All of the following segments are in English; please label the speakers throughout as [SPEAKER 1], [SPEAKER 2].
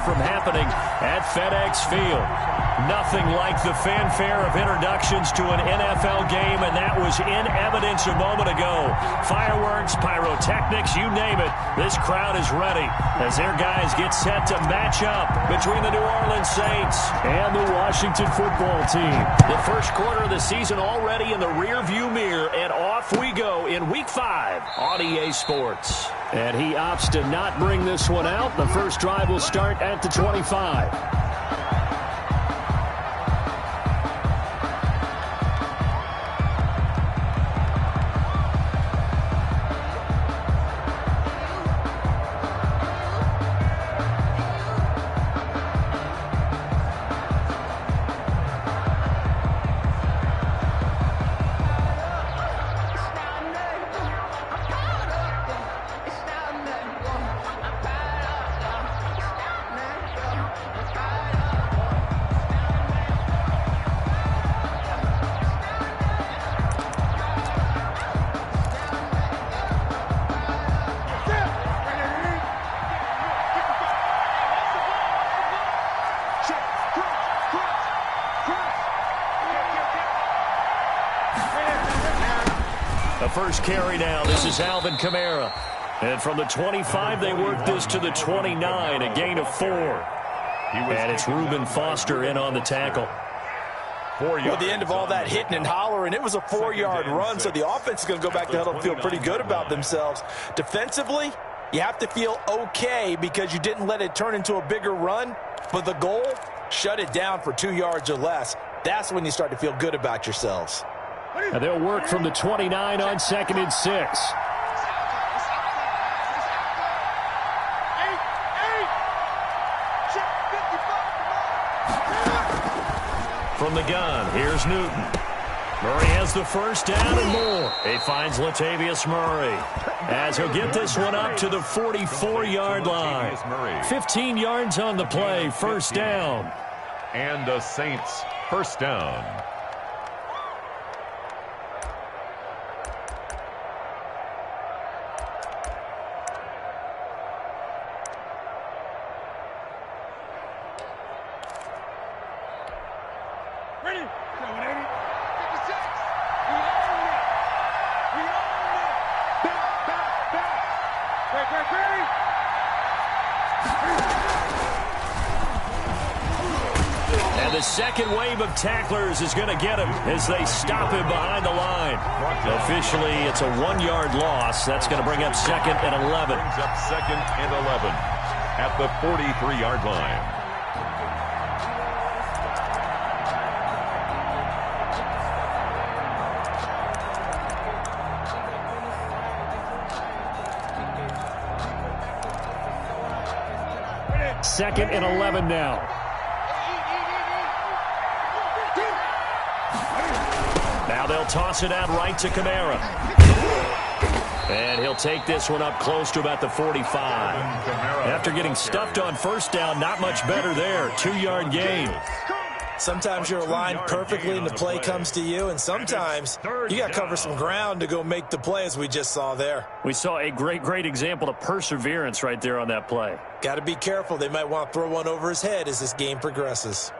[SPEAKER 1] from happening at FedEx Field. Nothing like the fanfare of introductions to an NFL game, and that was in evidence a moment ago. Fireworks, pyrotechnics, you name it. This crowd is ready as their guys get set to match up between the New Orleans Saints and the Washington football team. The first quarter of the season already in the rearview mirror, and off we go in Week 5 on EA Sports. And he opts to not bring this one out. The first drive will start at the 25. The first carry now. This is Alvin Kamara. And from the 25, they work this to the 29, a gain of 4. And it's Reuben Foster in on the tackle.
[SPEAKER 2] At the end of all that hitting and hollering, it was a 4-yard run, so the offense is going to go back to huddle and feel pretty good about themselves. Defensively, you have to feel okay because you didn't let it turn into a bigger run, but the goal, shut it down for 2 yards or less. That's when you start to feel good about yourselves.
[SPEAKER 1] And they'll work from the 29 on 2nd and 6. From the gun, here's Newton. Murray has the first down and more. He finds Latavius Murray as he'll get this one up to the 44-yard line. 15 yards on the play, first down.
[SPEAKER 3] And the Saints, first down.
[SPEAKER 1] And the second wave of tacklers is going to get him as they stop him behind the line. Officially, it's a 1-yard loss. That's going to bring up 2nd and 11.
[SPEAKER 3] Brings up 2nd and 11 at the 43-yard line.
[SPEAKER 1] Second and 11 now. Now they'll toss it out right to Kamara. And he'll take this one up close to about the 45. After getting stuffed on first down, not much better there. 2-yard gain.
[SPEAKER 2] Sometimes you're aligned perfectly and the play comes to you, and sometimes you got to cover some ground to go make the play, as we just saw there.
[SPEAKER 1] We saw a great example of perseverance right there on that play.
[SPEAKER 2] Got to be careful. They might want to throw one over his head as this game progresses.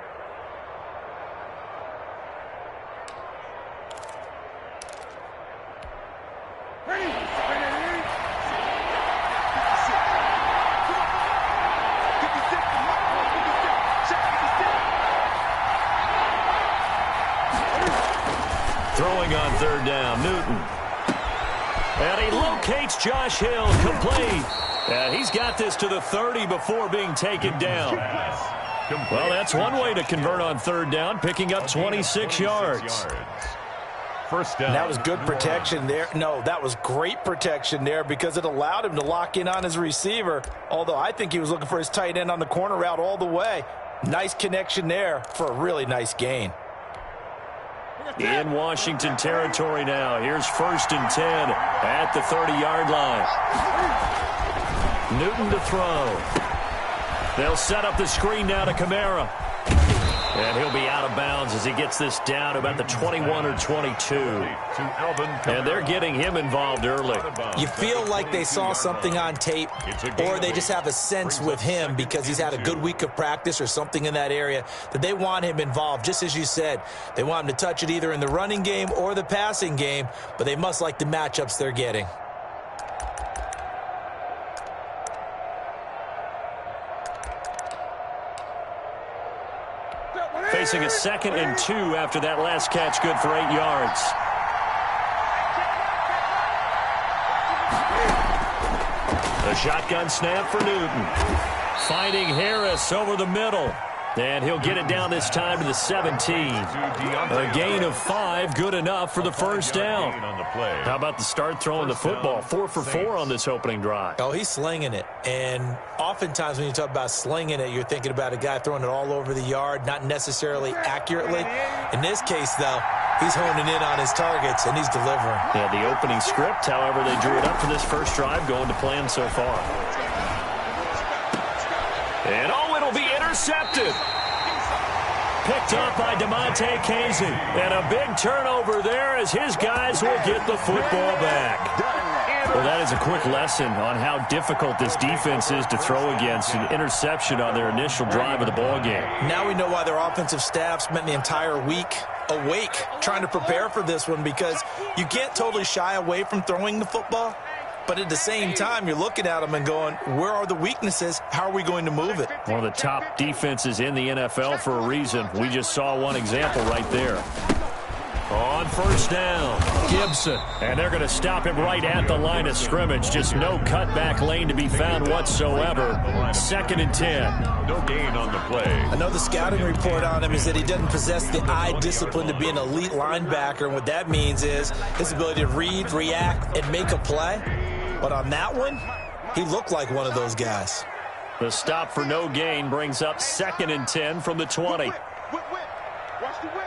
[SPEAKER 1] Throwing on third down, Newton. And he locates Josh Hill, complete. And he's got this to the 30 before being taken down. Well, that's one way to convert on third down, picking up 26 yards.
[SPEAKER 3] First down.
[SPEAKER 2] That was good protection there. No, that was great protection there because it allowed him to lock in on his receiver, although I think he was looking for his tight end on the corner route all the way. Nice connection there for a really nice gain.
[SPEAKER 1] In Washington territory now. Here's 1st and 10 at the 30-yard line. Newton to throw. They'll set up the screen now to Kamara. And he'll be out of bounds as he gets this down to about the 21 or 22. And they're getting him involved early.
[SPEAKER 2] You feel like they saw something on tape, or they just have a sense with him because he's had a good week of practice or something in that area that they want him involved. Just as you said, they want him to touch it either in the running game or the passing game, but they must like the matchups they're getting.
[SPEAKER 1] Facing a 2nd and 2 after that last catch, good for 8 yards. The shotgun snap for Newton. Finding Harris over the middle. And he'll get it down this time to the 17. A gain of 5, good enough for the first down. How about the start throwing the football? 4 for 4 on this opening drive.
[SPEAKER 2] Oh, he's slinging it. And oftentimes when you talk about slinging it, you're thinking about a guy throwing it all over the yard, not necessarily accurately. In this case, though, he's honing in on his targets, and he's delivering.
[SPEAKER 1] Yeah, the opening script, however, they drew it up for this first drive, going to plan so far. And, oh, it'll be intercepted. Picked up by DeMonte Casey. And a big turnover there as his guys will get the football back. Well, that is a quick lesson on how difficult this defense is to throw against. An interception on their initial drive of the ballgame.
[SPEAKER 2] Now we know why their offensive staff spent the entire week awake trying to prepare for this one, because you can't totally shy away from throwing the football. But at the same time, you're looking at them and going, where are the weaknesses? How are we going to move it?
[SPEAKER 1] One of the top defenses in the NFL for a reason. We just saw one example right there. On first down, Gibson. And they're going to stop him right at the line of scrimmage. Just no cutback lane to be found whatsoever. 2nd and 10.
[SPEAKER 3] No gain on the play.
[SPEAKER 2] I know the scouting report on him is that he doesn't possess the eye discipline to be an elite linebacker. And what that means is his ability to read, react, and make a play. But on that one, he looked like one of those guys.
[SPEAKER 1] The stop for no gain brings up 2nd and 10 from the 20.
[SPEAKER 4] Watch the whip.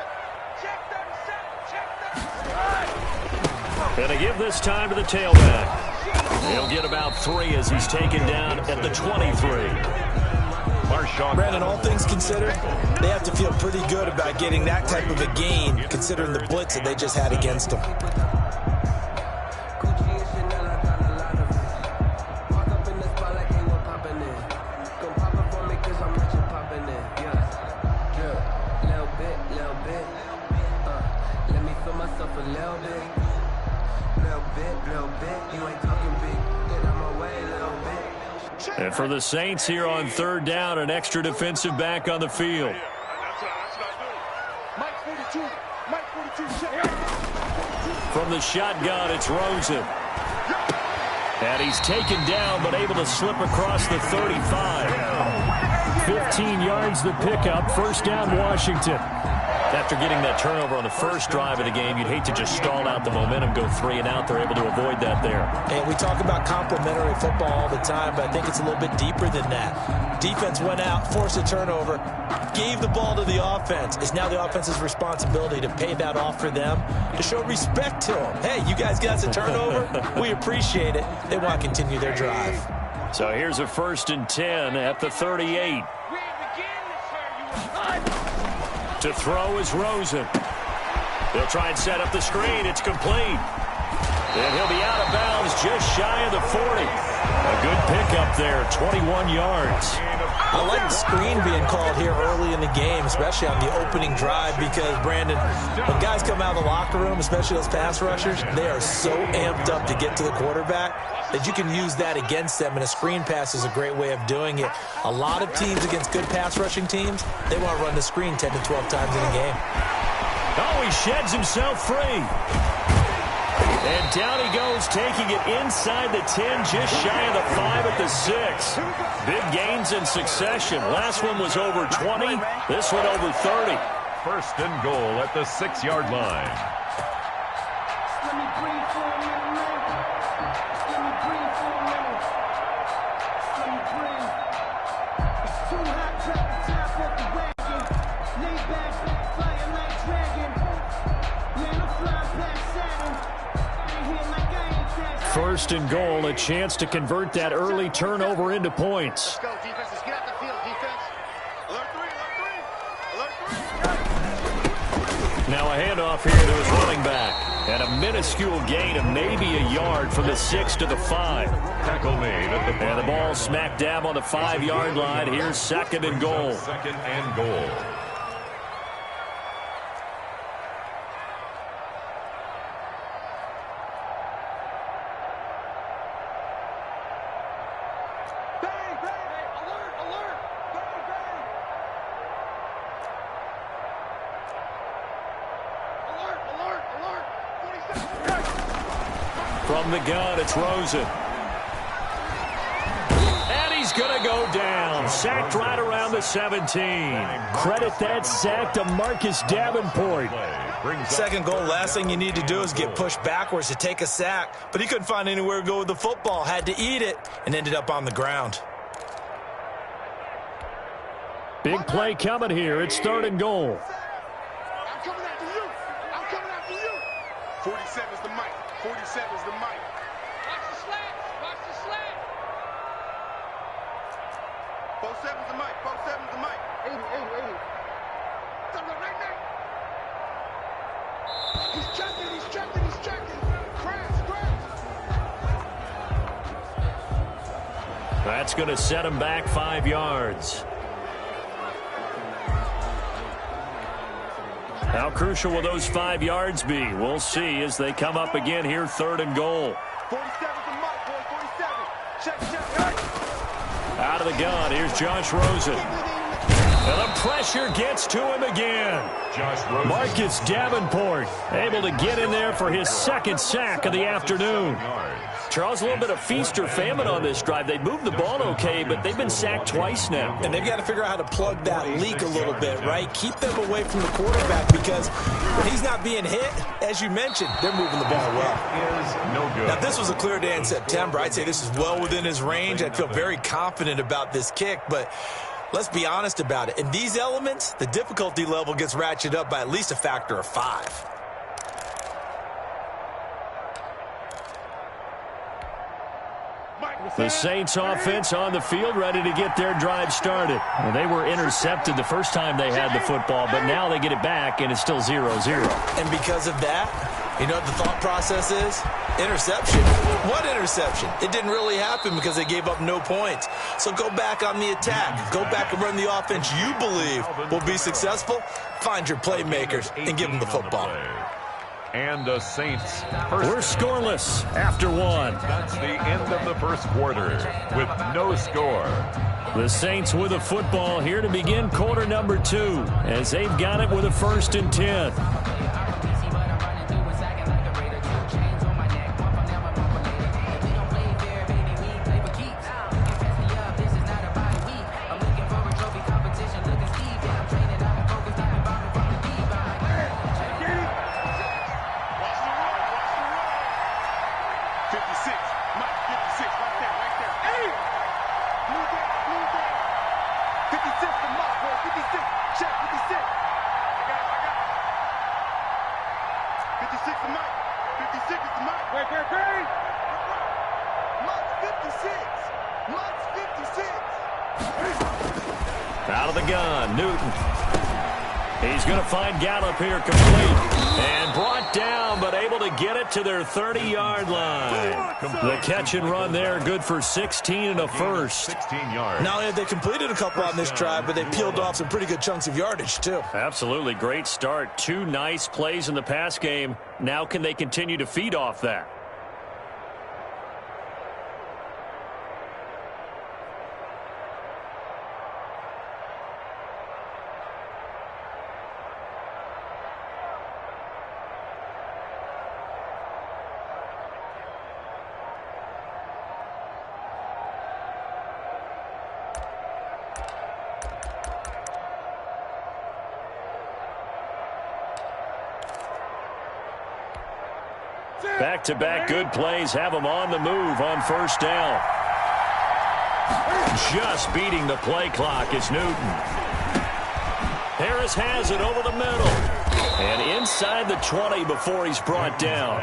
[SPEAKER 1] Going to give this time to the tailback. He'll get about 3 as he's taken down at the 23.
[SPEAKER 2] Brandon, all things considered, they have to feel pretty good about getting that type of a gain, considering the blitz that they just had against them.
[SPEAKER 1] And for the Saints here on 3rd down, an extra defensive back on the field. From the shotgun, it's Rosen. And he's taken down, but able to slip across the 35. 15 yards the pickup. First down, Washington. After getting that turnover on the first drive of the game, you'd hate to just stall out the momentum, go 3 and out. They're able to avoid that there.
[SPEAKER 2] And we talk about complementary football all the time, but I think it's a little bit deeper than that. Defense went out, forced a turnover, gave the ball to the offense. It's now the offense's responsibility to pay that off for them, to show respect to them. Hey, you guys got us a turnover? We appreciate it. They want to continue their drive.
[SPEAKER 1] So here's a 1st and 10 at the 38. To throw is Rosen. They'll try and set up the screen. It's complete. And he'll be out of bounds just shy of the 40. A good pickup there, 21 yards.
[SPEAKER 2] I like the screen being called here early in the game, especially on the opening drive, because, Brandon, when guys come out of the locker room, especially those pass rushers, they are so amped up to get to the quarterback that you can use that against them, and a screen pass is a great way of doing it. A lot of teams against good pass rushing teams, they want to run the screen 10 to 12 times in a game.
[SPEAKER 1] Oh, he sheds himself free. And down he goes, taking it inside the 10, just shy of the 5 at the 6. Big gains in succession. Last one was over 20. This one over 30.
[SPEAKER 3] 1st and goal at the 6-yard line.
[SPEAKER 1] First and goal, a chance to convert that early turnover into points.
[SPEAKER 4] Let's go, defense. Let's get out the field, defense. Alert 3, alert 3, alert 3.
[SPEAKER 1] handoff here to his running back. And a minuscule gain of maybe a yard from the 6 to the 5.
[SPEAKER 3] Tackle made at the 5.
[SPEAKER 1] And the ball smack dab on the 5-yard line. Here's 2nd and goal.
[SPEAKER 3] 2nd and goal.
[SPEAKER 1] From the gun, it's Rosen. And he's going to go down. Sacked right around the 17. Credit that sack to Marcus Davenport.
[SPEAKER 2] Second goal, last thing you need to do is get pushed backwards to take a sack. But he couldn't find anywhere to go with the football. Had to eat it and ended up on the ground.
[SPEAKER 1] Big play coming here. It's 3rd and goal.
[SPEAKER 4] I'm coming after you. I'm coming after you. 47's the mic. 47's the mic. Watch the slant. Watch the slant. 47's the mic. 47's the mic. 80. Something right now. He's checking. Crash.
[SPEAKER 1] That's going to set him back 5 yards. How crucial will those 5 yards be? We'll see as they come up again here, 3rd and goal.
[SPEAKER 4] 47's the mic, boy. 47. Check.
[SPEAKER 1] Out of the gun, here's Josh Rosen. And the pressure gets to him again.
[SPEAKER 3] Josh Rosen.
[SPEAKER 1] Marcus Davenport able to get in there for his 2nd sack of the afternoon. Charles, a little bit of feast or famine on this drive. They moved the ball okay, but they've been sacked twice now.
[SPEAKER 2] And they've got to figure out how to plug that leak a little bit, right? Keep them away from the quarterback because when he's not being hit, as you mentioned, they're moving the ball well.
[SPEAKER 3] No good.
[SPEAKER 2] Now, this was a clear day in September. I'd say this is well within his range. I'd feel very confident about this kick, but let's be honest about it. In these elements, the difficulty level gets ratcheted up by at least a factor of 5.
[SPEAKER 1] The Saints offense on the field ready to get their drive started. Well, they were intercepted the first time they had the football, but now they get it back, and it's still 0-0.
[SPEAKER 2] And because of that, you know what the thought process is? Interception. What interception? It didn't really happen because they gave up no points. So go back on the attack. Go back and run the offense you believe will be successful. Find your playmakers and give them the football.
[SPEAKER 3] And the Saints.
[SPEAKER 1] We're scoreless after 1.
[SPEAKER 3] That's the end of the first quarter with no score.
[SPEAKER 1] The Saints with a football here to begin quarter number 2 as they've got it with a 1st and 10. Out of the gun, Newton. He's going to find Gallup here complete. And brought down, but able to get it to their 30-yard line. The catch and run there, good for 16 and a first.
[SPEAKER 3] 16 yards.
[SPEAKER 2] Not only have they completed a couple on this drive, but they peeled off some pretty good chunks of yardage, too.
[SPEAKER 1] Absolutely great start. 2 nice plays in the pass game. Now can they continue to feed off that? Back-to-back good plays have them on the move on 1st down. Just beating the play clock is Newton. Harris has it over the middle. And inside the 20 before he's brought down.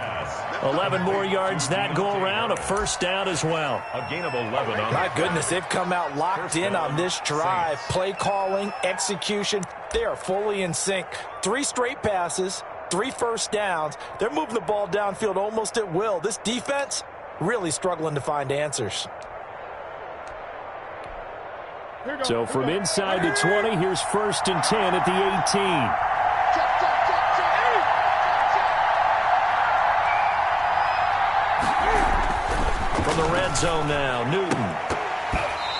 [SPEAKER 1] 11 more yards that go around, a 1st down as well.
[SPEAKER 3] A gain of 11 on.
[SPEAKER 2] My goodness, they've come out locked in on this drive. Play calling, execution, they are fully in sync. 3 straight passes, 3 first downs. They're moving the ball downfield almost at will. This defense really struggling to find answers.
[SPEAKER 1] So from inside the 20, here's 1st and 10 at the 18. From the red zone now, Newton.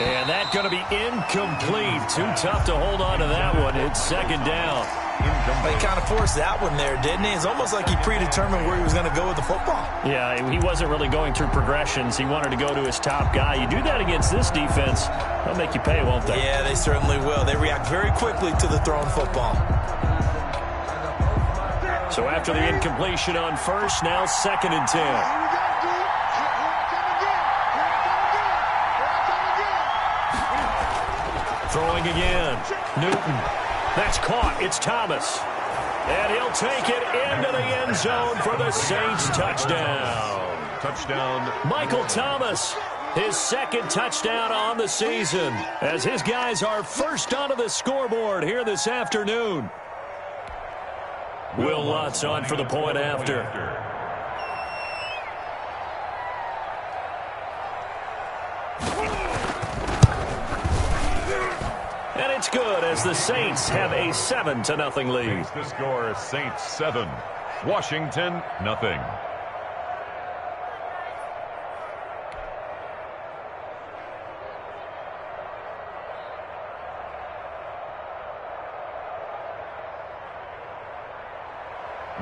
[SPEAKER 1] And that's going to be incomplete. Too tough to hold on to that one. It's 2nd down.
[SPEAKER 2] He kind of forced that one there, didn't he? It's almost like he predetermined where he was going to go with the football.
[SPEAKER 1] Yeah, he wasn't really going through progressions. He wanted to go to his top guy. You do that against this defense, they'll make you pay, won't they?
[SPEAKER 2] Yeah, they certainly will. They react very quickly to the thrown football.
[SPEAKER 1] So after the incompletion on 1st, now 2nd and 10. Throwing again. Newton. That's caught. It's Thomas. And he'll take it into the end zone for the Saints touchdown.
[SPEAKER 3] Touchdown.
[SPEAKER 1] Michael Thomas, his 2nd touchdown on the season, as his guys are first onto the scoreboard here this afternoon. Will Lutz on for the point after. And it's good as the Saints have a 7-0 lead.
[SPEAKER 3] The score is Saints 7, Washington nothing.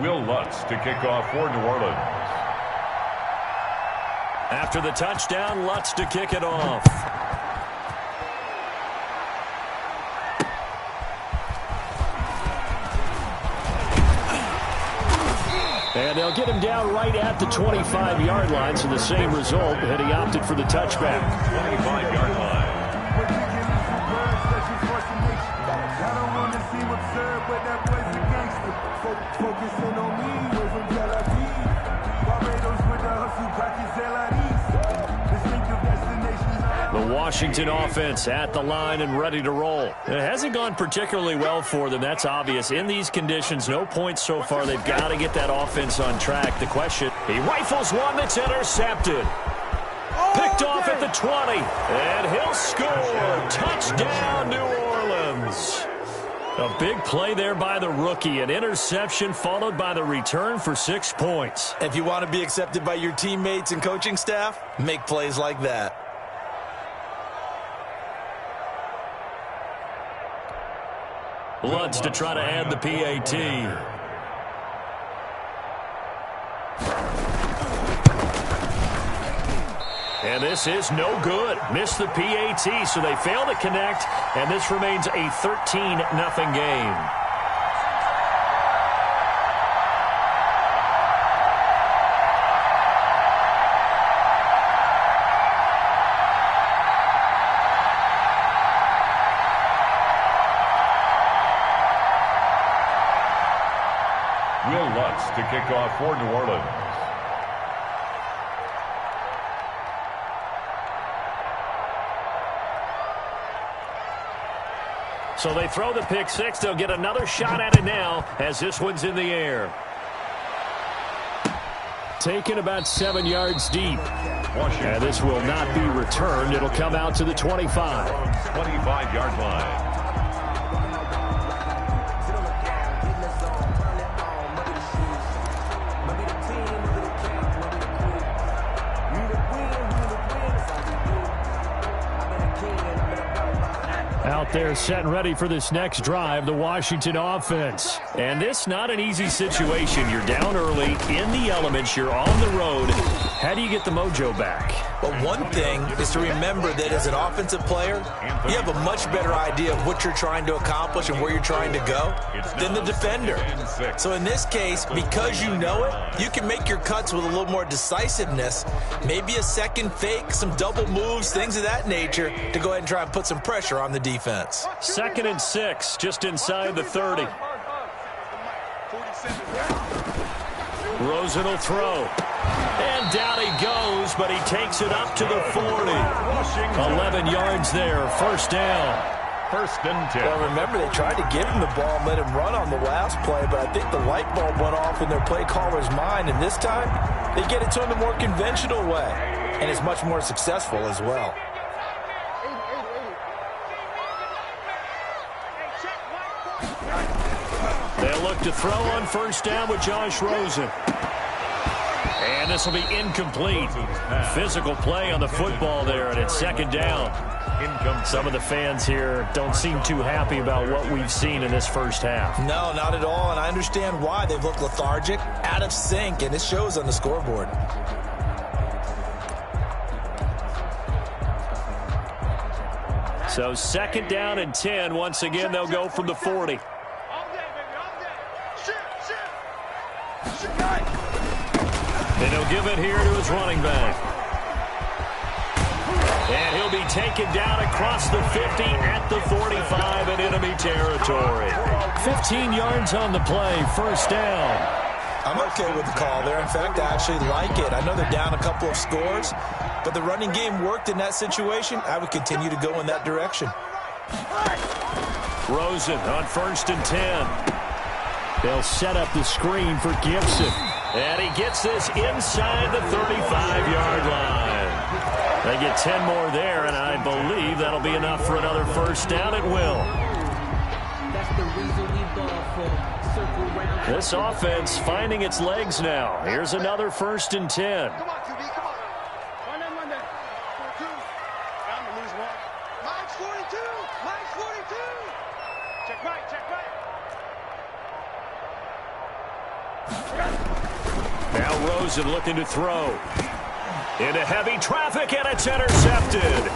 [SPEAKER 3] Will Lutz to kick off for New Orleans.
[SPEAKER 1] After the touchdown, Lutz to kick it off. And they'll get him down right at the 25-yard line, so the same result, had he opted for the touchback.
[SPEAKER 3] 25-yard line.
[SPEAKER 1] The Washington offense at the line and ready to roll. It hasn't gone particularly well for them. That's obvious. In these conditions, no points so far. They've got to get that offense on track. The question, he rifles one that's intercepted. Picked off at the 20. And he'll score. Touchdown, New Orleans. A big play there by the rookie. An interception followed by the return for 6 points.
[SPEAKER 2] If you want to be accepted by your teammates and coaching staff, make plays like that.
[SPEAKER 1] Lutz to try to add the PAT. And this is no good. Missed the PAT, so they fail to connect, and this remains a 13-0 game.
[SPEAKER 3] Will Lutz to kick off for New Orleans.
[SPEAKER 1] So they throw the pick six. They'll get another shot at it now as this one's in the air. Taken about 7 yards deep. And this will not be returned. It'll come out to the 25.
[SPEAKER 3] 25-yard line.
[SPEAKER 1] Out there set and ready for this next drive, the Washington offense. And this not an easy situation. You're down early, in the elements, you're on the road. How do you get the mojo back?
[SPEAKER 2] But one thing is to remember that as an offensive player, you have a much better idea of what you're trying to accomplish and where you're trying to go than the defender. So in this case, because you know it, you can make your cuts with a little more decisiveness, maybe a second fake, some double moves, things of that nature, to go ahead and try and put some pressure on the defense.
[SPEAKER 1] 2nd and 6, just inside the 30. Rosen will throw. And down he goes, but he takes it up to the 40. 11 yards there, first down.
[SPEAKER 3] First and 10.
[SPEAKER 2] Well, remember, they tried to give him the ball and let him run on the last play, but I think the light bulb went off in their play caller's mind, and this time they get it to him the more conventional way, and it's much more successful as well.
[SPEAKER 1] They'll look to throw on first down with Josh Rosen. And this will be incomplete. Physical play on the football there, and it's second down. Some of the fans here don't seem too happy about what we've seen in this first half.
[SPEAKER 2] No, not at all, and I understand why. They've looked lethargic, out of sync, and it shows on the scoreboard.
[SPEAKER 1] So second down and 10. Once again, they'll go from the 40. And he'll give it here to his running back. And he'll be taken down across the 50 at the 45 in enemy territory. 15 yards on the play, first down.
[SPEAKER 2] I'm okay with the call there. In fact, I actually like it. I know they're down a couple of scores, but the running game worked in that situation. I would continue to go in that direction.
[SPEAKER 1] Rosen on first and 10. They'll set up the screen for Gibson. And he gets this inside the 35-yard line. They get 10 more there, and I believe that'll be enough for another first down. It will. This offense finding its legs now. Here's another first and 10.
[SPEAKER 4] Come on, QB, come on. Run that. 42. I'm going to lose one. Mine's 42. Mine's 42. Check right, check right.
[SPEAKER 1] Now Rosen looking to throw. Into heavy traffic, and it's intercepted.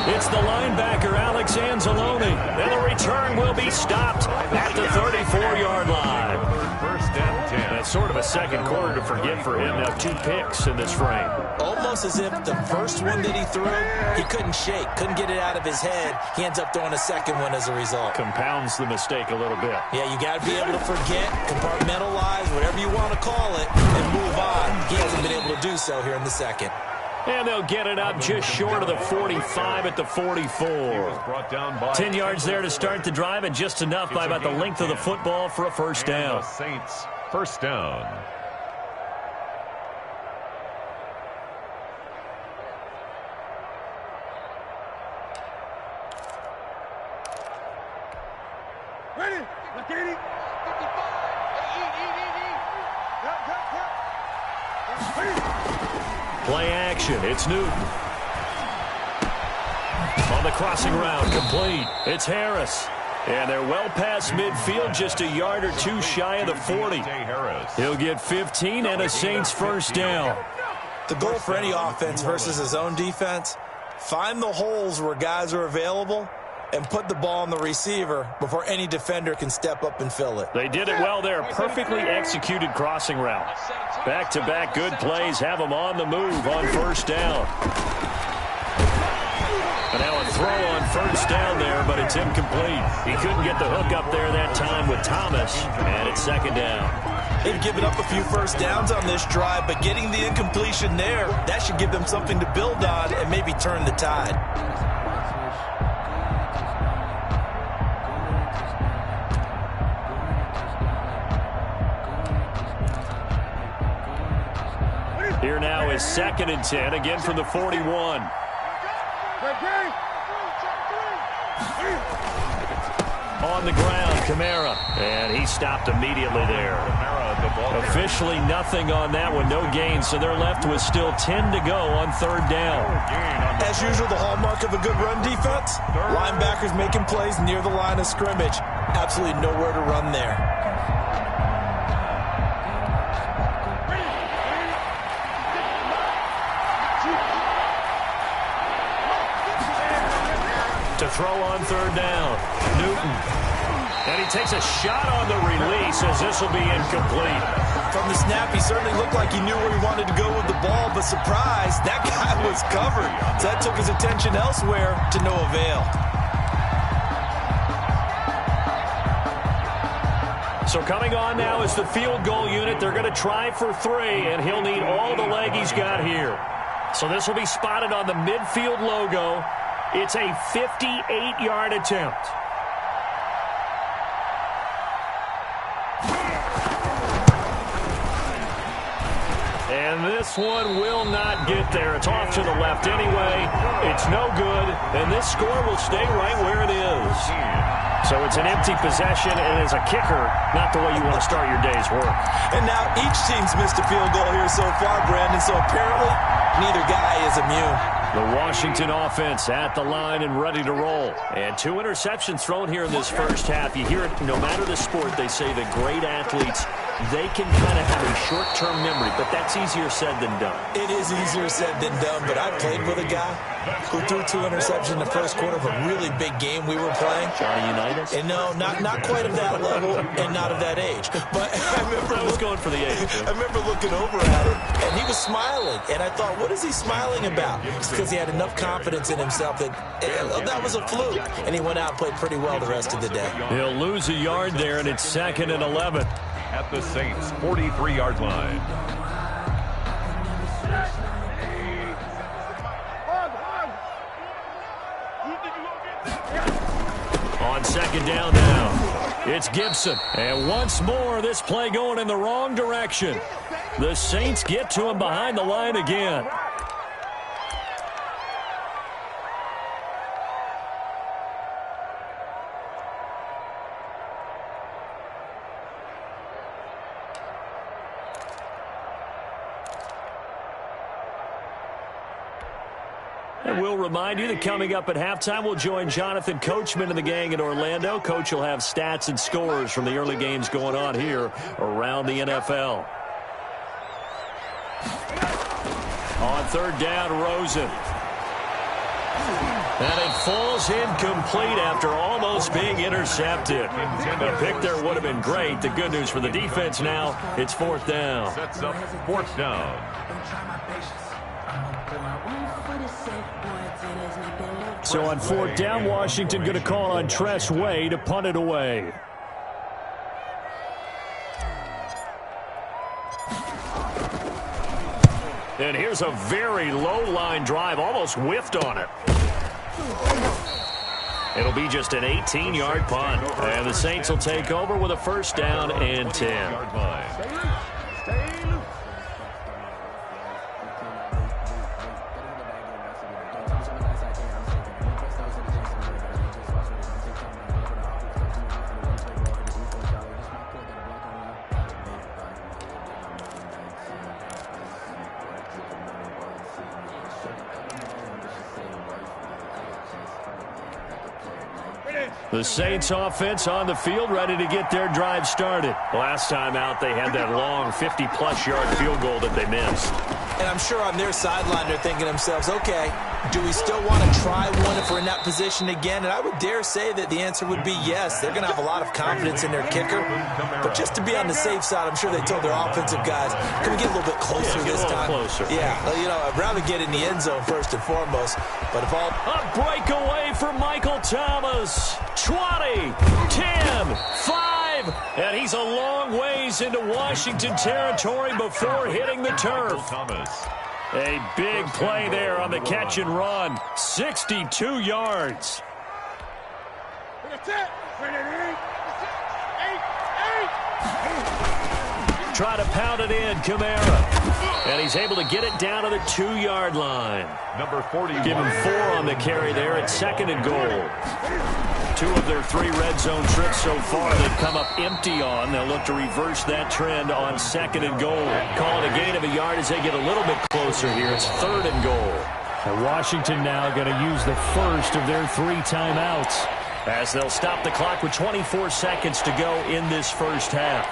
[SPEAKER 1] It's the linebacker, Alex Anzalone. And the return will be stopped at the 34-yard line.
[SPEAKER 3] First and 10.
[SPEAKER 1] That's sort of a second quarter to forget for him. Now 2 picks in this frame.
[SPEAKER 2] Almost as if the first one that he threw, he couldn't shake, couldn't get it out of his head. He ends up throwing a second one as a result.
[SPEAKER 1] Compounds the mistake a little bit.
[SPEAKER 2] Yeah, you got to be able to forget, compartmentalize, whatever you want to call it, and move on. He hasn't been able to do so here in the second.
[SPEAKER 1] And they'll get it up just short of the 45 at the 44. 10 yards there to start the drive, and just enough by about the length of the football for a first down.
[SPEAKER 3] The Saints, first down.
[SPEAKER 4] Ready? Look at it. 55.
[SPEAKER 1] Play action. It's Newton. On the crossing route, complete. It's Harris. And they're well past midfield, just a yard or two shy of the 40. He'll get 15 and a Saints first down.
[SPEAKER 2] The goal for any offense versus his own defense, find the holes where guys are available and put the ball on the receiver before any defender can step up and fill it.
[SPEAKER 1] They did it well there. Perfectly executed crossing route. Back-to-back good plays have them on the move on first down. And now a throw on first down there, but it's incomplete. He couldn't get the hook up there that time with Thomas, and it's second down.
[SPEAKER 2] They've given up a few first downs on this drive, but getting the incompletion there, that should give them something to build on and maybe turn the tide.
[SPEAKER 1] Here now is second and 10, again from the 41. On the ground, Kamara, and he stopped immediately there. Officially nothing on that one, no gain, so they're left with still 10 to go on third down.
[SPEAKER 2] As usual, the hallmark of a good run defense, linebackers making plays near the line of scrimmage. Absolutely nowhere to run there.
[SPEAKER 1] To throw on third down, Newton. And he takes a shot on the release as this will be incomplete.
[SPEAKER 2] From the snap, he certainly looked like he knew where he wanted to go with the ball, but surprise, that guy was covered. So that took his attention elsewhere to no avail.
[SPEAKER 1] So coming on now is the field goal unit. They're going to try for 3, and he'll need all the leg he's got here. So this will be spotted on the midfield logo. It's a 58-yard attempt. And this one will not get there. It's off to the left anyway. It's no good, and this score will stay right where it is. So it's an empty possession, and as a kicker, not the way you want to start your day's work.
[SPEAKER 2] And now each team's missed a field goal here so far, Brandon, so apparently neither guy is immune.
[SPEAKER 1] The Washington offense at the line and ready to roll. And 2 interceptions thrown here in this first half. You hear it, no matter the sport, they say that great athletes, they can kind of have a short-term memory, but that's easier said than done.
[SPEAKER 2] It is easier said than done, but I played with a guy who threw 2 interceptions in the first quarter of a really big game we were playing.
[SPEAKER 1] Johnny Unitas?
[SPEAKER 2] And no, not quite of that level and not of that age. But I was
[SPEAKER 1] going for the age.
[SPEAKER 2] I remember looking over at it, and he was smiling. And I thought, what is he smiling about? It's because he had enough confidence in himself that that was a fluke. And he went out and played pretty well the rest of the day.
[SPEAKER 1] He'll lose a yard there, and it's 2nd and 11.
[SPEAKER 3] At the Saints' 43-yard line.
[SPEAKER 1] On 2nd down now, it's Gibson. And once more, this play going in the wrong direction. The Saints get to him behind the line again. And we'll remind you that coming up at halftime, we'll join Jonathan Coachman and the gang in Orlando. Coach will have stats and scores from the early games going on here around the NFL. On 3rd down, Rosen. And it falls incomplete after almost being intercepted. A pick there would have been great. The good news for the defense now, it's 4th down.
[SPEAKER 3] Sets up 4th down.
[SPEAKER 1] So on 4th down, Washington going to call on Tress Way to punt it away. And here's a very low-line drive, almost whiffed on it. It'll be just an 18-yard punt. And the Saints will take over with a 1st down and 10. The Saints offense on the field, ready to get their drive started. Last time out, they had that long 50-plus yard field goal that they missed.
[SPEAKER 2] And I'm sure on their sideline, they're thinking to themselves, okay, do we still want to try one if we're in that position again? And I would dare say that the answer would be yes. They're going to have a lot of confidence in their kicker. But just to be on the safe side, I'm sure they told their offensive guys, can we get a little bit closer this time?
[SPEAKER 1] Closer.
[SPEAKER 2] Yeah, you know, I'd rather get in the end zone first and foremost. But if all...
[SPEAKER 1] A breakaway for Michael Thomas. 20, 10, 5. And he's a long ways into Washington territory before hitting the turf. A big play there on the catch and run. 62 yards. Try to pound it in, Kamara. And he's able to get it down to the 2-yard line.
[SPEAKER 3] Number 40.
[SPEAKER 1] Give him 4 on the carry there at 2nd and goal. 2 of their 3 red zone trips so far they've come up empty on. They'll look to reverse that trend on 2nd and goal. Call it a gain of a yard as they get a little bit closer here. It's 3rd and goal. And Washington now going to use the first of their 3 timeouts as they'll stop the clock with 24 seconds to go in this first half.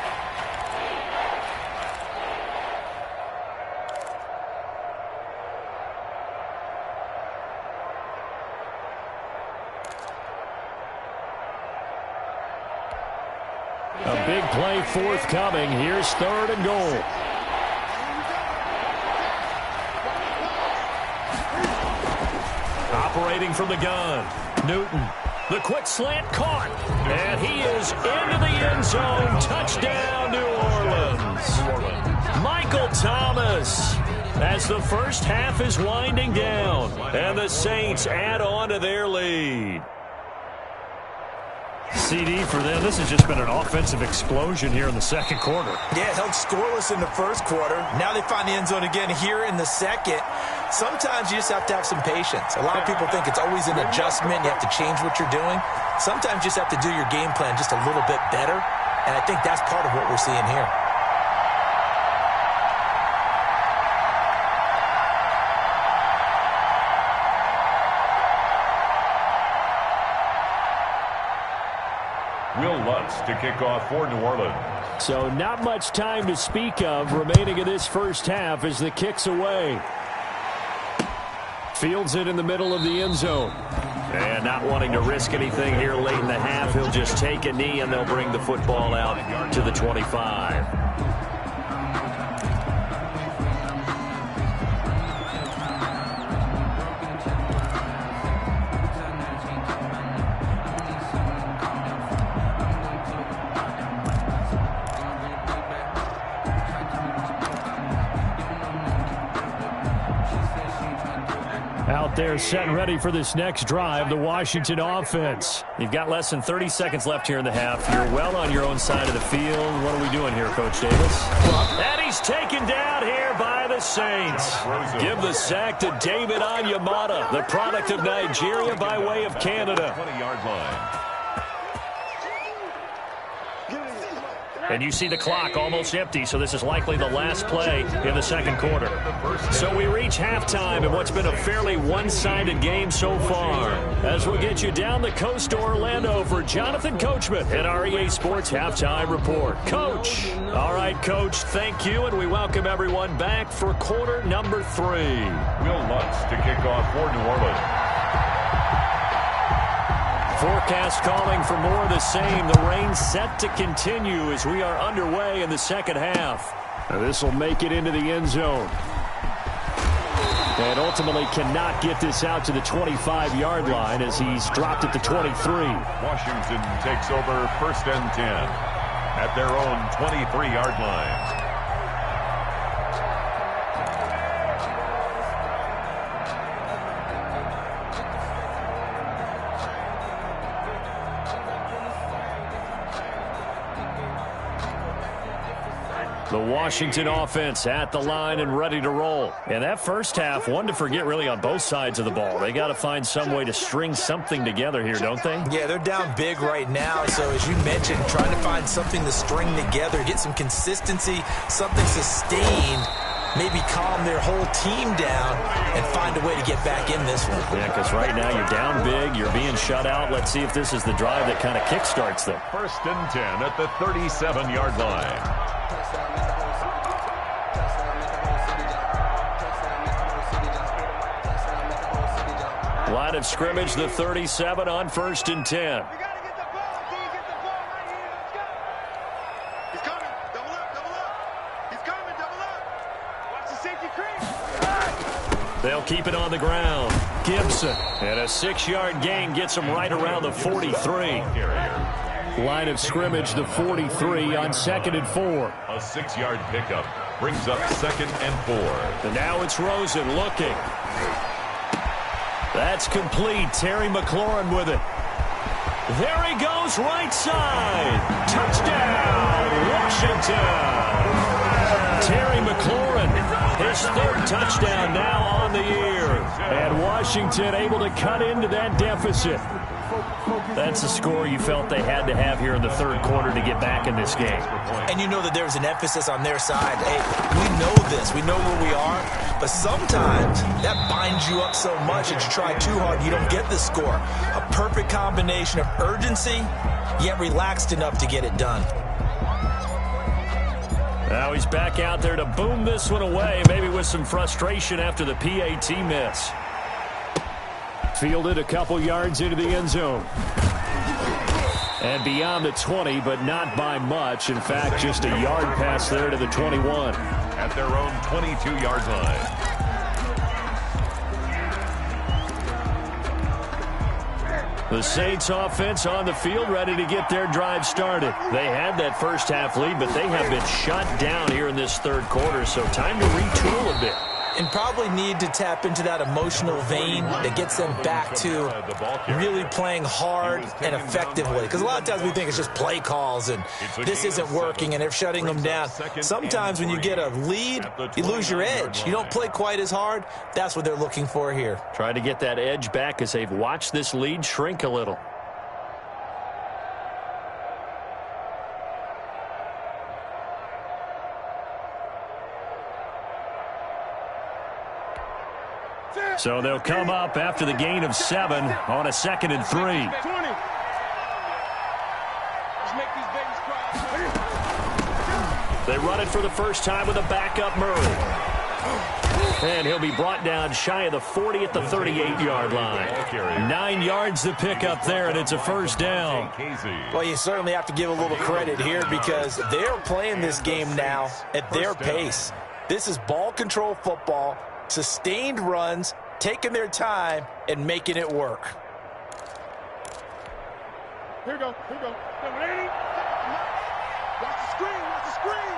[SPEAKER 1] A big play forthcoming. Here's 3rd and goal. Operating from the gun. Newton. The quick slant caught. And he is into the end zone. Touchdown, New Orleans. Michael Thomas. as the first half is winding down, and the Saints add on to their lead. CD for them. This has just been an offensive explosion here in the second quarter.
[SPEAKER 2] Yeah, held scoreless in the first quarter. Now they find the end zone again here in the second. Sometimes you just have to have some patience. A lot of people think it's always an adjustment. You have to change what you're doing. Sometimes you just have to do your game plan just a little bit better, and I think that's part of what we're seeing here.
[SPEAKER 3] Will Lutz to kick off for New Orleans.
[SPEAKER 1] So not much time to speak of remaining in this first half as the kick's away. Fields it in the middle of the end zone. And not wanting to risk anything here late in the half, he'll just take a knee and they'll bring the football out to the 25. Out there set and ready for this next drive, the Washington offense. You've got less than 30 seconds left here in the half. You're well on your own side of the field. What are we doing here, Coach Davis? And he's taken down here by the Saints. Give the sack to David Onyemata, the product of Nigeria by way of Canada.
[SPEAKER 3] 20-yard line.
[SPEAKER 1] And you see the clock almost empty, so this is likely the last play in the second quarter. So we reach halftime in what's been a fairly one-sided game so far. As we'll get you down the coast to Orlando for Jonathan Coachman at our EA Sports Halftime Report. Coach. All right, Coach, thank you, and we welcome everyone back for quarter number 3.
[SPEAKER 3] Will Lutz to kick off for New Orleans.
[SPEAKER 1] Forecast calling for more of the same. The rain set to continue as we are underway in the second half. This will make it into the end zone. And ultimately cannot get this out to the 25-yard line as he's dropped at the 23.
[SPEAKER 3] Washington takes over 1st and 10 at their own 23-yard line.
[SPEAKER 1] The Washington offense at the line and ready to roll. And that first half, one to forget really on both sides of the ball. They got to find some way to string something together here, don't they?
[SPEAKER 2] Yeah, they're down big right now. So as you mentioned, trying to find something to string together, get some consistency, something sustained, maybe calm their whole team down and find a way to get back in this one.
[SPEAKER 1] Yeah, because right now you're down big, you're being shut out. Let's see if this is the drive that kind of kickstarts them.
[SPEAKER 3] 1st and 10 at the 37-yard line.
[SPEAKER 1] Line of scrimmage, the 37 on 1st and 10.
[SPEAKER 4] You got to get the ball, D. Get the ball right here. Let's go. He's coming. Double up, double up. He's coming, double up. Watch the safety crease.
[SPEAKER 1] They'll keep it on the ground. Gibson. And a 6-yard gain gets him right around the 43. Line of scrimmage, the 43 on 2nd and 4.
[SPEAKER 3] A 6-yard pickup brings up 2nd and 4.
[SPEAKER 1] And now it's Rosen looking. That's complete. Terry McLaurin with it. There he goes, right side. Touchdown, Washington. Terry McLaurin, his 3rd touchdown now on the year. And Washington able to cut into that deficit. That's a score you felt they had to have here in the 3rd quarter to get back in this game.
[SPEAKER 2] And you know that there's an emphasis on their side. Hey, we know this. We know where we are. But sometimes that binds you up so much that you try too hard, you don't get the score. A perfect combination of urgency, yet relaxed enough to get it done.
[SPEAKER 1] Now he's back out there to boom this one away, maybe with some frustration after the PAT miss. Fielded a couple yards into the end zone. And beyond the 20, but not by much. In fact, just a yard pass there to the 21.
[SPEAKER 3] At their own 22-yard line.
[SPEAKER 1] The Saints offense on the field ready to get their drive started. They had that first half lead, but they have been shut down here in this 3rd quarter, so time to retool a bit.
[SPEAKER 2] and probably need to tap into that emotional vein that gets them back to really playing hard and effectively. Because a lot of times we think it's just play calls and this isn't working and they're shutting them down. Sometimes when you get a lead, you lose your edge. You don't play quite as hard. That's what they're looking for here.
[SPEAKER 1] Try to get that edge back as they've watched this lead shrink a little. So they'll come up after the gain of 7 on a 2nd and 3.
[SPEAKER 4] 20. Let's make these babies cry.
[SPEAKER 1] They run it for the first time with a backup Murray. And he'll be brought down shy of the 40 at the 38-yard line. 9 yards to pick up there, and it's a first down.
[SPEAKER 2] Well, you certainly have to give a little credit here because they're playing this game now at their pace. This is ball control football, sustained runs, taking their time and making it work.
[SPEAKER 4] Here we go. Here we go. Watch the screen. Watch the screen.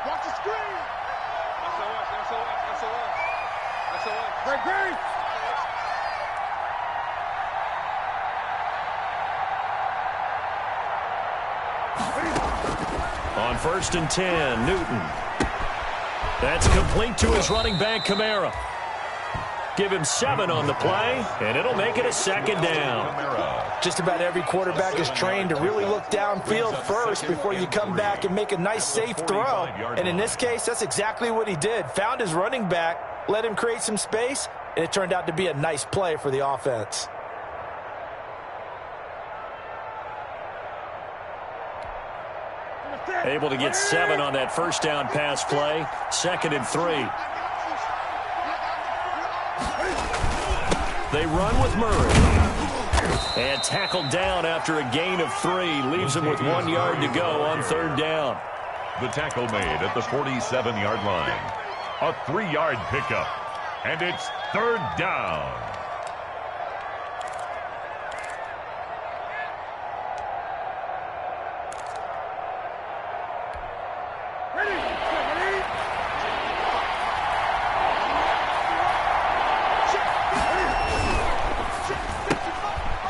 [SPEAKER 4] Watch the screen. SOS. Great.
[SPEAKER 1] On 1st and 10, Newton. That's complete to his running back, Kamara. Give him 7 on the play, and it'll make it a 2nd down.
[SPEAKER 2] Just about every quarterback is trained to really look downfield first before you come back and make a nice, safe throw. And in this case, that's exactly what he did. Found his running back, let him create some space, and it turned out to be a nice play for the offense.
[SPEAKER 1] Able to get 7 on that first down pass play. 2nd and 3. They run with Murray. And tackled down after a gain of 3. Leaves him with 1 yard to go on 3rd down.
[SPEAKER 3] The tackle made at the 47-yard line. A 3-yard pickup. And it's 3rd down.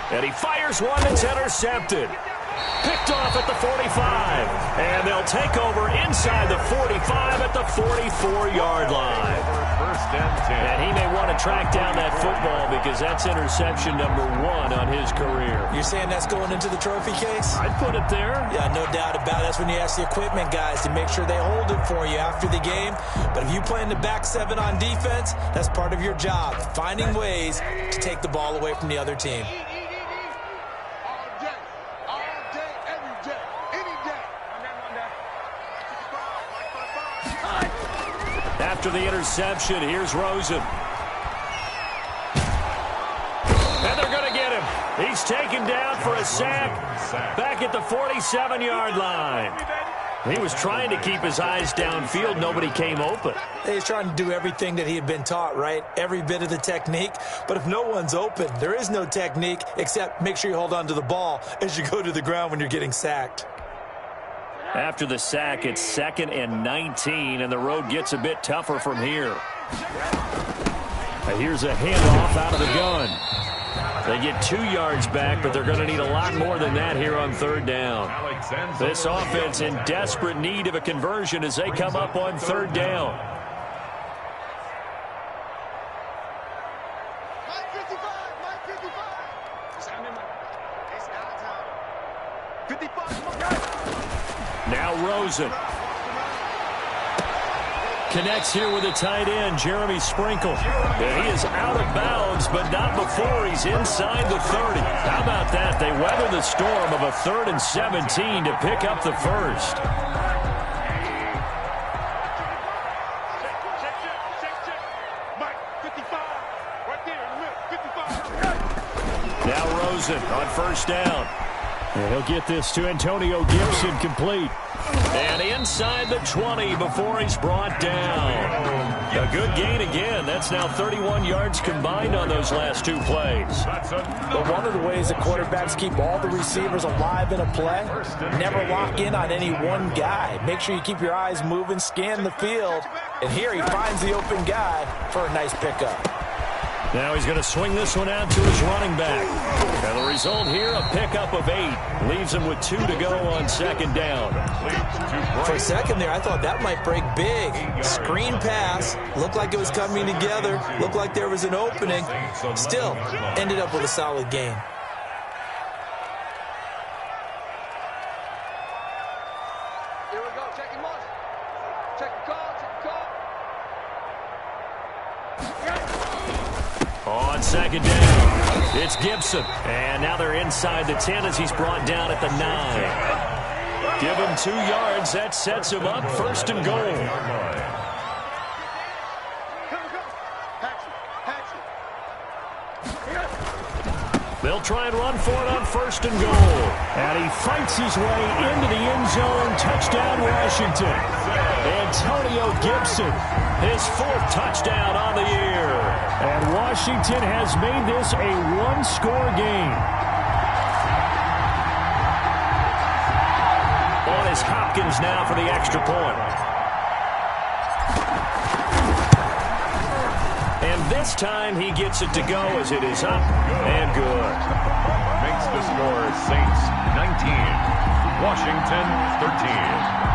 [SPEAKER 1] And he fires one that's intercepted. Picked off at the 45. And they'll take over inside the 45 at the 44-yard line.
[SPEAKER 3] First and 10.
[SPEAKER 1] And he may want to track down that football because that's interception number 1 on his career.
[SPEAKER 2] You're saying that's going into the trophy case?
[SPEAKER 1] I'd put it there.
[SPEAKER 2] Yeah, no doubt about it. That's when you ask the equipment guys to make sure they hold it for you after the game. But if you play in the back 7 on defense, that's part of your job, finding ways to take the ball away from the other team.
[SPEAKER 1] After the interception, here's Rosen. And they're going to get him. He's taken down for a sack back at the 47-yard line. He was trying to keep his eyes downfield. Nobody came open.
[SPEAKER 2] He's trying to do everything that he had been taught, right? Every bit of the technique. But if no one's open, there is no technique except make sure you hold on to the ball as you go to the ground when you're getting sacked.
[SPEAKER 1] After the sack, it's 2nd and 19, and the road gets a bit tougher from here. Here's a handoff out of the gun. They get 2 yards back, but they're going to need a lot more than that here on 3rd down. This offense in desperate need of a conversion as they come up on 3rd down. Now Rosen. Connects here with the tight end, Jeremy Sprinkle. And he is out of bounds, but not before he's inside the 30. How about that? They weather the storm of a 3rd and 17 to pick up the first. Now Rosen on 1st down. And he'll get this to Antonio Gibson complete. And inside the 20 before he's brought down. A good gain again. That's now 31 yards combined on those last two plays.
[SPEAKER 2] But one of the ways that quarterbacks keep all the receivers alive in a play, never lock in on any one guy. Make sure you keep your eyes moving, scan the field. And here he finds the open guy for a nice pickup.
[SPEAKER 1] Now he's going to swing this one out to his running back. And the result here, a pickup of 8. Leaves him with 2 to go on second down.
[SPEAKER 2] For a second there, I thought that might break big. Screen pass. Looked like it was coming together. Looked like there was an opening. Still, ended up with a solid gain.
[SPEAKER 4] Here we go. Check him out. Check the call. Check the call.
[SPEAKER 1] On second down, it's Gibson. And now they're inside the 10 as he's brought down at the 9. Give him 2 yards. That sets him up. First and goal. They'll try and run for it on first and goal. And he fights his way into the end zone. Touchdown, Washington. Antonio Gibson, his 4th touchdown on the year. And Washington has made this a one-score game. On is Hopkins now for the extra point. And this time he gets it to go as it is up and good.
[SPEAKER 3] Makes the score Saints 19, Washington 13.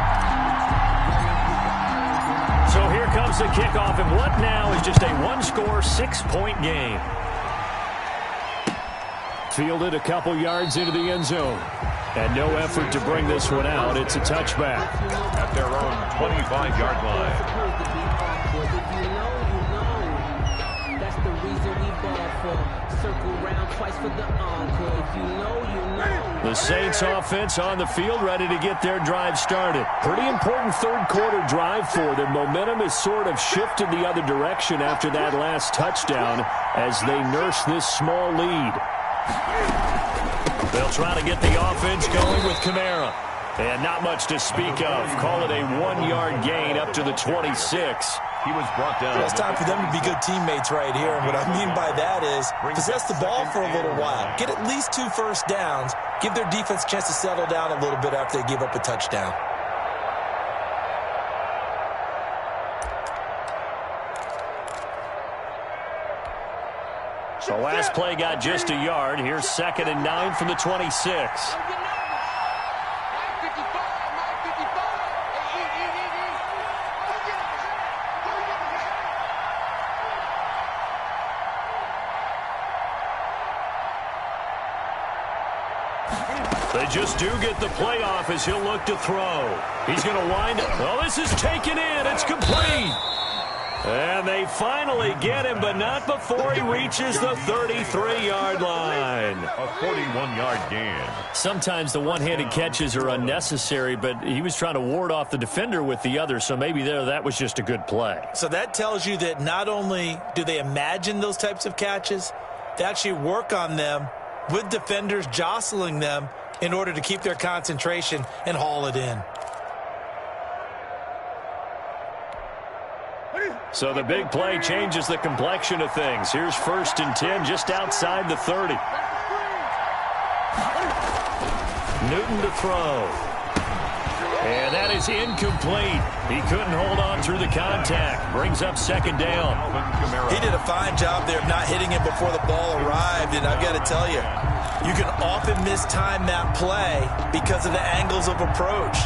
[SPEAKER 1] So here comes the kickoff, and what now is just a one-score, 6-point game. Fielded a couple yards into the end zone. And no effort to bring this one out. It's a touchback.
[SPEAKER 3] At their own 25-yard line.
[SPEAKER 5] That's the reason we ball for. Circle round twice for the encore. If you know, you know.
[SPEAKER 1] The Saints offense on the field, ready to get their drive started. Pretty important third-quarter drive for them. Momentum has sort of shifted the other direction after that last touchdown as they nurse this small lead. They'll try to get the offense going with Kamara. And not much to speak of. Call it a 1-yard gain up to the 26.
[SPEAKER 3] He was brought down.
[SPEAKER 2] Well, it's time for them to be good teammates right here. And what I mean by that is possess the ball for a little while. Get at least 2 first downs. Give their defense a chance to settle down a little bit after they give up a touchdown.
[SPEAKER 1] The last play got just a yard. Here's 2nd and 9 from the 26. They just do get the play off as he'll look to throw. He's going to wind up. Well, this is taken in. It's complete. And they finally get him, but not before he reaches the 33-yard line.
[SPEAKER 3] A 41-yard gain.
[SPEAKER 1] Sometimes the one-handed catches are unnecessary, but he was trying to ward off the defender with the other, so maybe that was just a good play.
[SPEAKER 2] So that tells you that not only do they imagine those types of catches, they actually work on them with defenders jostling them in order to keep their concentration and haul it in.
[SPEAKER 1] So the big play changes the complexion of things. Here's 1st and 10 just outside the 30. Newton to throw. And that is incomplete. He couldn't hold on through the contact. Brings up 2nd down.
[SPEAKER 2] He did a fine job there of not hitting him before the ball arrived. And I've got to tell you, you can often mistime that play because of the angles of approach.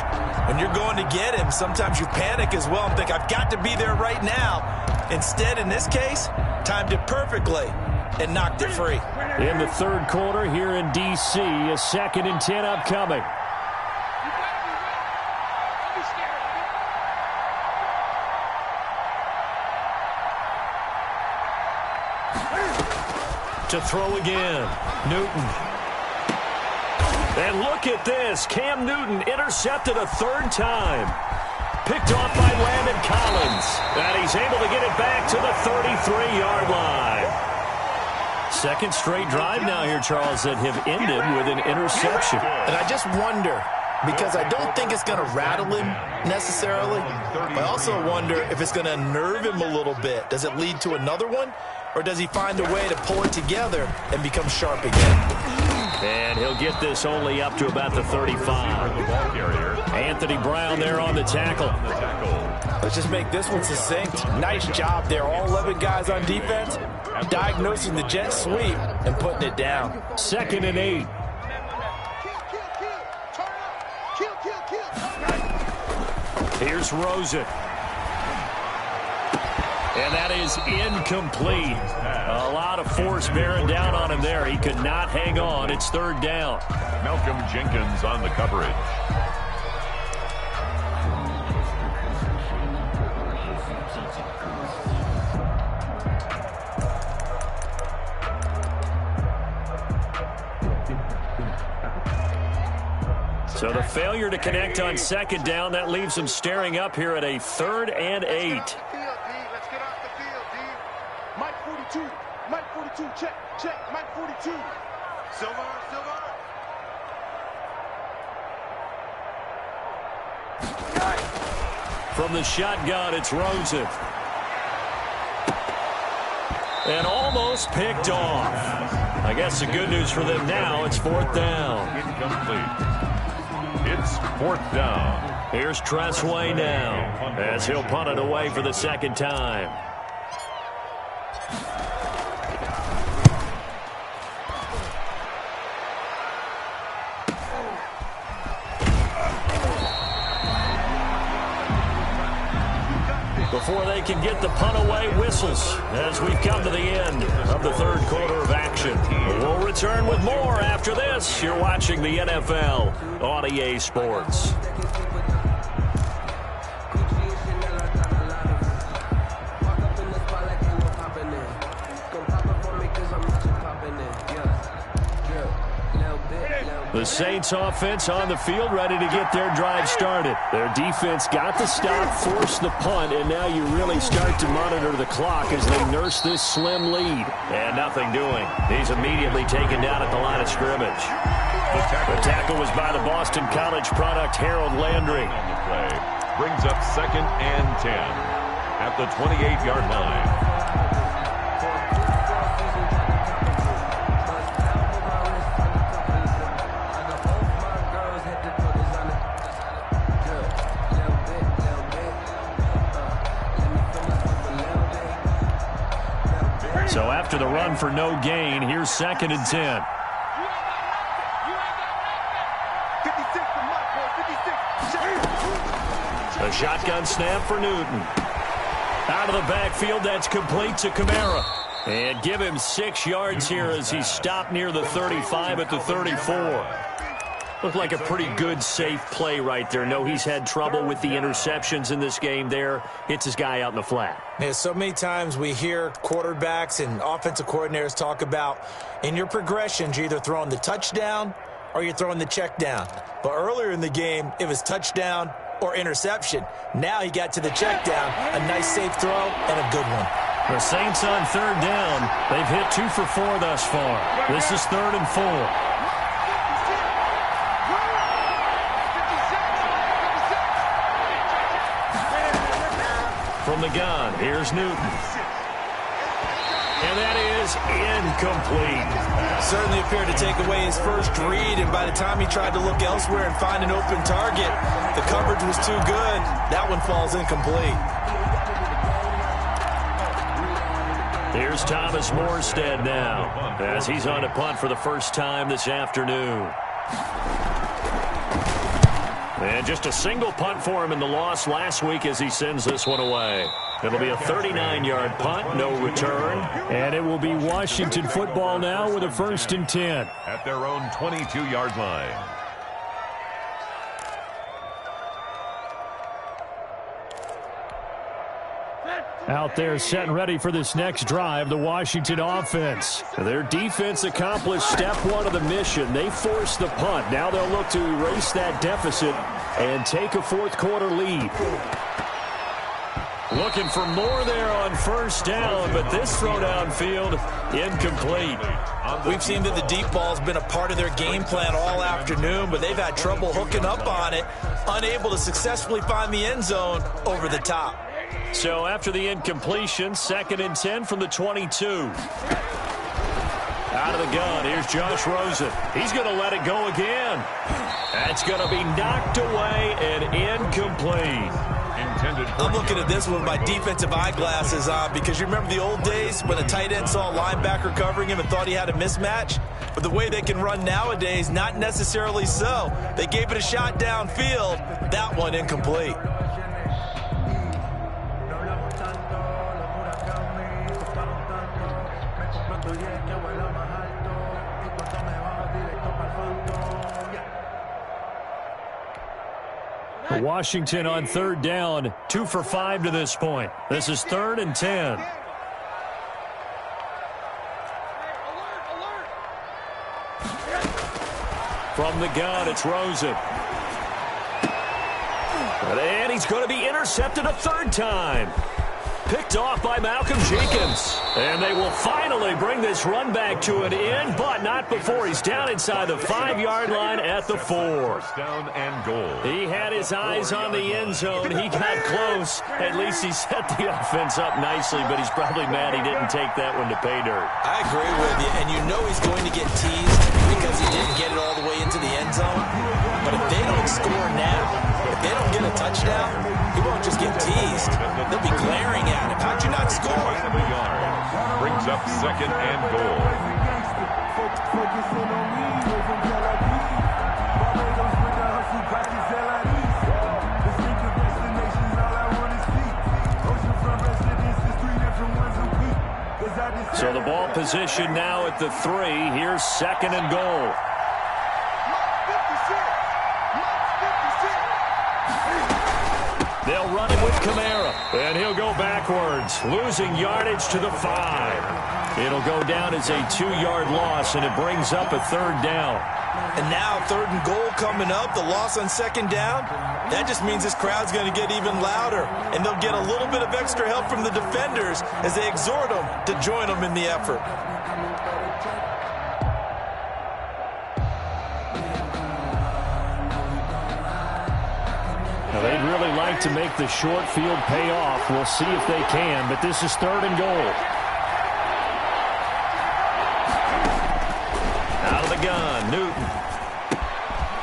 [SPEAKER 2] When you're going to get him, sometimes you panic as well and think, I've got to be there right now. Instead, in this case, timed it perfectly and knocked it free.
[SPEAKER 1] In the 3rd quarter here in D.C., a 2nd and 10 upcoming. To throw again, Newton. And look at this. Cam Newton intercepted a 3rd time. Picked off by Landon Collins. And he's able to get it back to the 33-yard line. Second straight drive now here, Charles, that have ended with an interception.
[SPEAKER 2] And I just wonder, because I don't think it's going to rattle him necessarily, but I also wonder if it's going to unnerve him a little bit. Does it lead to another one, or does he find a way to pull it together and become sharp again?
[SPEAKER 1] And he'll get this only up to about the 35. Anthony Brown there on the tackle.
[SPEAKER 2] Let's just make this one succinct. Nice job there. All 11 guys on defense diagnosing the jet sweep and putting it down.
[SPEAKER 1] 2nd and 8. Here's Rosen. And that is incomplete. A lot of force bearing down on him there. He could not hang on. It's 3rd down.
[SPEAKER 3] Malcolm Jenkins on the coverage.
[SPEAKER 1] So the failure to connect on 2nd down, that leaves him staring up here at a 3rd and 8.
[SPEAKER 4] Let's get off the field, D. Mike 42. Mike 42. Check. Mike 42. Silver.
[SPEAKER 1] From the shotgun, it's Rosen. And almost picked off. I guess the good news for them now, it's 4th down.
[SPEAKER 3] Incomplete. It's 4th down.
[SPEAKER 1] Here's Tressway now, as he'll punt it away for the 2nd time. Before they can get the punt away, whistles as we've come to the end of the 3rd quarter of action. We'll return with more after this. You're watching the NFL on EA Sports. The Saints offense on the field, ready to get their drive started. Their defense got the stop, forced the punt, and now you really start to monitor the clock as they nurse this slim lead. And nothing doing. He's immediately taken down at the line of scrimmage. The tackle was by the Boston College product, Harold Landry.
[SPEAKER 3] On the play, brings up 2nd and 10 at the 28-yard line.
[SPEAKER 1] So after the run for no gain, here's 2nd and 10.
[SPEAKER 4] 56.
[SPEAKER 1] A shotgun snap for Newton. Out of the backfield, that's complete to Kamara. And give him 6 yards here as he stopped near the 35 at the 34. Looked like a pretty good, safe play right there. No, he's had trouble with the interceptions in this game there. Hits his guy out in the flat.
[SPEAKER 2] Yeah, so many times we hear quarterbacks and offensive coordinators talk about in your progressions, you're either throwing the touchdown or you're throwing the check down. But earlier in the game, it was touchdown or interception. Now he got to the check down, a nice safe throw and a good one.
[SPEAKER 1] The Saints on 3rd down. They've hit 2 for 4 thus far. This is 3rd and 4. From the gun, here's Newton. And that is incomplete.
[SPEAKER 2] Certainly appeared to take away his first read, and by the time he tried to look elsewhere and find an open target, the coverage was too good. That one falls incomplete.
[SPEAKER 1] Here's Thomas Morstead now, as he's on a punt for the first time this afternoon. And just a single punt for him in the loss last week as he sends this one away. It'll be a 39-yard punt, no return. And it will be Washington football now with a 1st and 10.
[SPEAKER 3] At their own 22-yard line.
[SPEAKER 1] Out there set and ready for this next drive, the Washington offense. Their defense accomplished step 1 of the mission. They forced the punt. Now they'll look to erase that deficit and take a 4th quarter lead. Looking for more there on first down, but this throw downfield incomplete.
[SPEAKER 2] We've seen that the deep ball's been a part of their game plan all afternoon, but they've had trouble hooking up on it, unable to successfully find the end zone over the top.
[SPEAKER 1] So after the incompletion, 2nd and 10 from the 22. Out of the gun, here's Josh Rosen. He's going to let it go again. That's going to be knocked away and incomplete.
[SPEAKER 2] I'm looking at this with my defensive eyeglasses on because you remember the old days when a tight end saw a linebacker covering him and thought he had a mismatch? But the way they can run nowadays, not necessarily so. They gave it a shot downfield. That one incomplete.
[SPEAKER 1] Washington on 3rd down, 2 for 5 to this point. This is 3rd and 10. From the gun, it's Rosen. And he's going to be intercepted a 3rd time. Picked off by Malcolm Jenkins. And they will finally bring this run back to an end, but not before he's down inside the 5-yard line at the 4.
[SPEAKER 3] Down and goal.
[SPEAKER 1] He had his eyes on the end zone. He got close. At least he set the offense up nicely, but he's probably mad he didn't take that one to pay dirt.
[SPEAKER 2] I agree with you, and you know he's going to get teased because he didn't get it all the way into the end zone. But if they don't score now, if they don't get a touchdown, he won't just get teased. They'll be glaring at him. How'd you not score?
[SPEAKER 3] Brings up 2nd and goal.
[SPEAKER 1] So the ball position now at the 3. Here's 2nd and goal. They'll run it with Kamara, and he'll go backwards, losing yardage to the 5. It'll go down as a 2-yard loss, and it brings up a 3rd down.
[SPEAKER 2] And now 3rd and goal coming up, the loss on 2nd down. That just means this crowd's going to get even louder, and they'll get a little bit of extra help from the defenders as they exhort them to join them in the effort.
[SPEAKER 1] Now, they'd really like to make the short field pay off. We'll see if they can, but this is 3rd and goal. Out of the gun, Newton.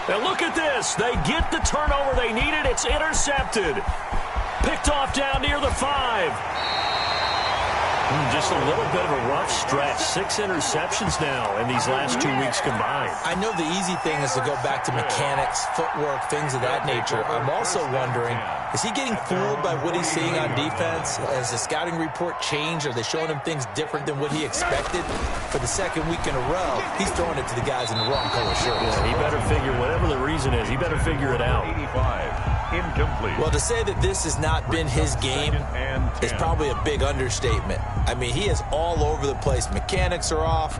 [SPEAKER 1] And look at this. They get the turnover they needed. It's intercepted. Picked off down near the 5. Just a little bit of a rough stretch. 6 interceptions now in these last 2 weeks combined.
[SPEAKER 2] I know the easy thing is to go back to mechanics, footwork, things of that nature. I'm also wondering, is he getting fooled by what he's seeing on defense? Has the scouting report changed? Are they showing him things different than what he expected? For the 2nd week in a row, he's throwing it to the guys in the wrong color shirts.
[SPEAKER 1] Yeah, he better figure, whatever the reason is, he better figure it out.
[SPEAKER 3] 85. Incomplete.
[SPEAKER 2] Well, to say that this has not been his game is probably a big understatement. I mean, he is all over the place. Mechanics are off,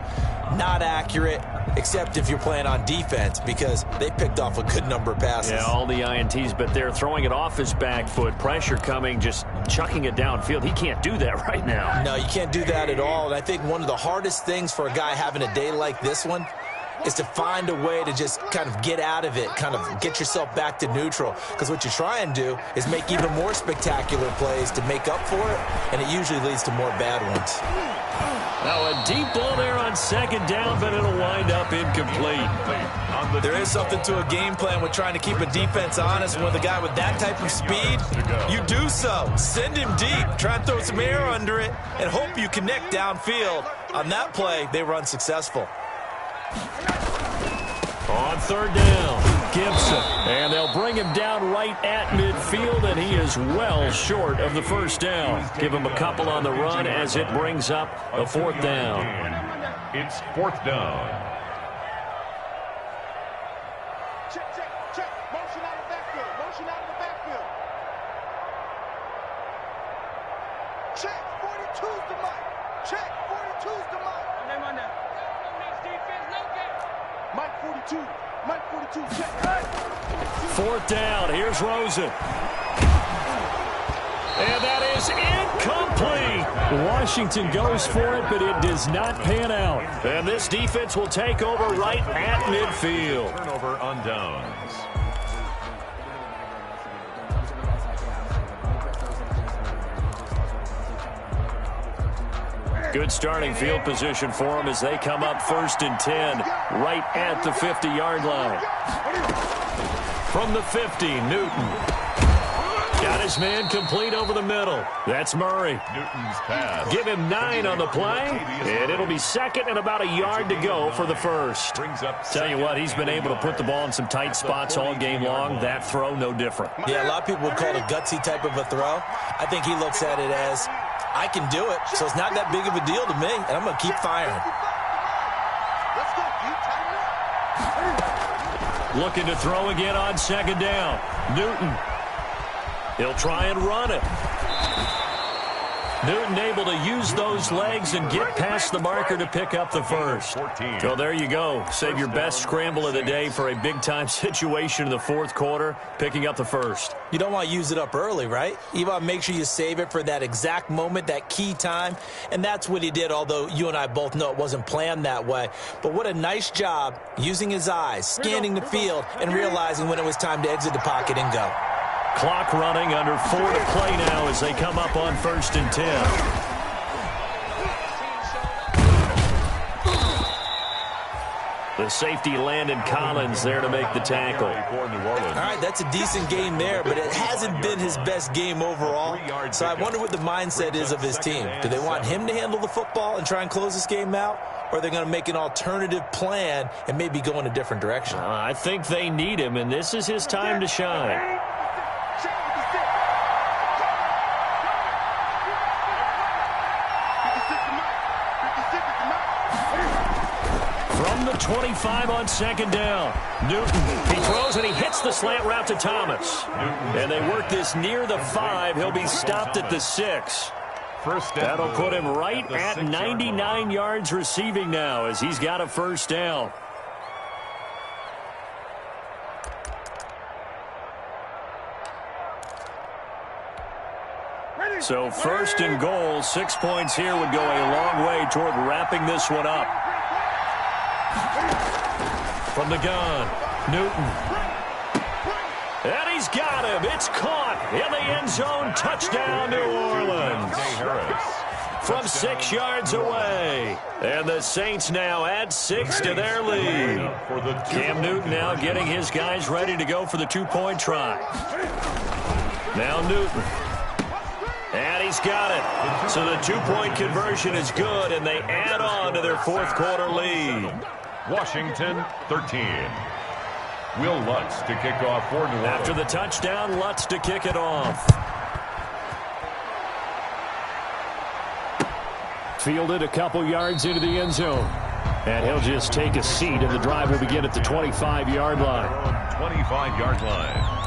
[SPEAKER 2] not accurate, except if you're playing on defense because they picked off a good number of passes.
[SPEAKER 1] Yeah, all the INTs, but they're throwing it off his back foot. Pressure coming, just chucking it downfield. He can't do that right now.
[SPEAKER 2] No, you can't do that at all. And I think one of the hardest things for a guy having a day like this one is to find a way to just kind of get out of it, kind of get yourself back to neutral. Because what you try and do is make even more spectacular plays to make up for it, and it usually leads to more bad ones.
[SPEAKER 1] Now a deep ball there on 2nd down, but it'll wind up incomplete.
[SPEAKER 2] There is something to a game plan with trying to keep a defense honest. With a guy with that type of speed, you do so. Send him deep, try and throw some air under it, and hope you connect downfield. On that play, they were unsuccessful.
[SPEAKER 1] On 3rd down, Gibson. And they'll bring him down right at midfield, and he is well short of the 1st down. Give him a couple on the run as it brings up a 4th down.
[SPEAKER 3] It's 4th down.
[SPEAKER 4] Check, check, check. Motion out of the backfield. Motion out of the backfield. Check. 42's the mic. Check. 42's the mic. Mike 42. Mike 42. Check.
[SPEAKER 1] 4th down. Here's Rosen. And that is incomplete. Washington goes for it, but it does not pan out. And this defense will take over right at midfield.
[SPEAKER 3] Turnover on downs.
[SPEAKER 1] Good starting field position for them as they come up 1st and 10 right at the 50-yard line. From the 50, Newton. Got his man complete over the middle. That's Murray.
[SPEAKER 3] Newton's pass.
[SPEAKER 1] Give him 9 on the play, and it'll be 2nd and about a yard to go for the first. Tell you what, he's been able to put the ball in some tight spots all game long. That throw, no different.
[SPEAKER 2] Yeah, a lot of people would call it a gutsy type of a throw. I think he looks at it as, I can do it, so it's not that big of a deal to me, and I'm going to keep firing.
[SPEAKER 1] Looking to throw again on 2nd down. Newton. He'll try and run it. Newton able to use those legs and get past the marker to pick up the first. So there you go. Save your best scramble of the day for a big-time situation in the 4th quarter, picking up the first.
[SPEAKER 2] You don't want to use it up early, right? You want to make sure you save it for that exact moment, that key time, and that's what he did, although you and I both know it wasn't planned that way. But what a nice job using his eyes, scanning the field, and realizing when it was time to exit the pocket and go.
[SPEAKER 1] Clock running, under 4 to play now as they come up on 1st and 10. The safety Landon Collins there to make the tackle.
[SPEAKER 2] All right, that's a decent game there, but it hasn't been his best game overall. So I wonder what the mindset is of his team. Do they want him to handle the football and try and close this game out? Or are they going to make an alternative plan and maybe go in a different direction?
[SPEAKER 1] I think they need him, and this is his time to shine. From the 25 on 2nd down. Newton, he throws and he hits the slant route to Thomas. And they work this near the 5. He'll be stopped at the 6. That'll put him right at 99 yards receiving now as he's got a 1st down. So 1st and goal, 6 points here would go a long way toward wrapping this one up. From the gun, Newton. And he's got him. It's caught in the end zone. Touchdown, New Orleans. From 6 yards away. And the Saints now add 6 to their lead. Cam Newton now getting his guys ready to go for the 2-point try. Now Newton. And he's got it. So the 2-point conversion is good, and they add on to their 4th quarter lead.
[SPEAKER 3] Washington 13. Will Lutz to kick off for New Orleans.
[SPEAKER 1] After the touchdown, Lutz to kick it off. Fielded a couple yards into the end zone. And he'll just take a seat, and the drive will begin at the 25-yard line.
[SPEAKER 3] 25-yard line.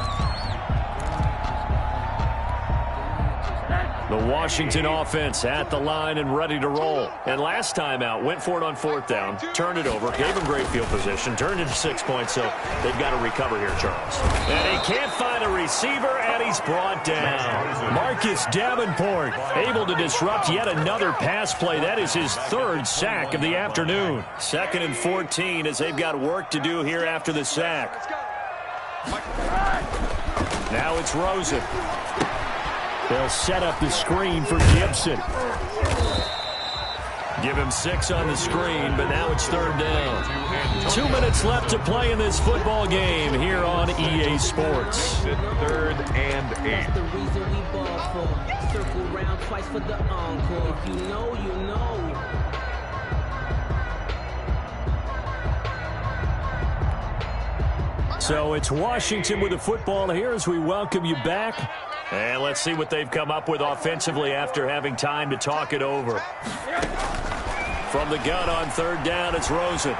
[SPEAKER 1] The Washington offense at the line and ready to roll. And last time out, went for it on 4th down, turned it over, gave him great field position, turned it to 6 points, so they've got to recover here, Charles. And he can't find a receiver, and he's brought down. Marcus Davenport able to disrupt yet another pass play. That is his 3rd sack of the afternoon. 2nd and 14 as they've got work to do here after the sack. Now it's Rosen. They'll set up the screen for Gibson. Give him 6 on the screen, but now it's 3rd down. 2 minutes left to play in this football game here on EA Sports.
[SPEAKER 3] 3rd and 8.
[SPEAKER 5] That's the reason we ball for. Circle round twice for the encore. If you know, you know.
[SPEAKER 1] So it's Washington with the football here as we welcome you back. And let's see what they've come up with offensively after having time to talk it over. From the gun on 3rd down, it's Rosen.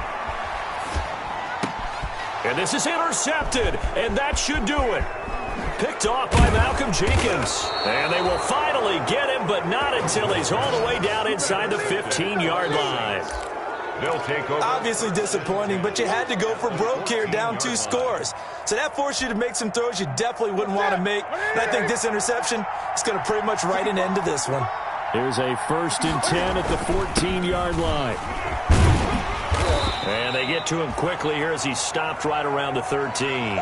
[SPEAKER 1] And this is intercepted, and that should do it. Picked off by Malcolm Jenkins. And they will finally get him, but not until he's all the way down inside the 15-yard line.
[SPEAKER 3] They'll take over.
[SPEAKER 2] Obviously disappointing, but you had to go for broke here, down 2 scores. So that forced you to make some throws you definitely wouldn't want to make. And I think this interception is going to pretty much write an end to this one.
[SPEAKER 1] Here's a 1st and 10 at the 14-yard line. And they get to him quickly here as he stopped right around the 13.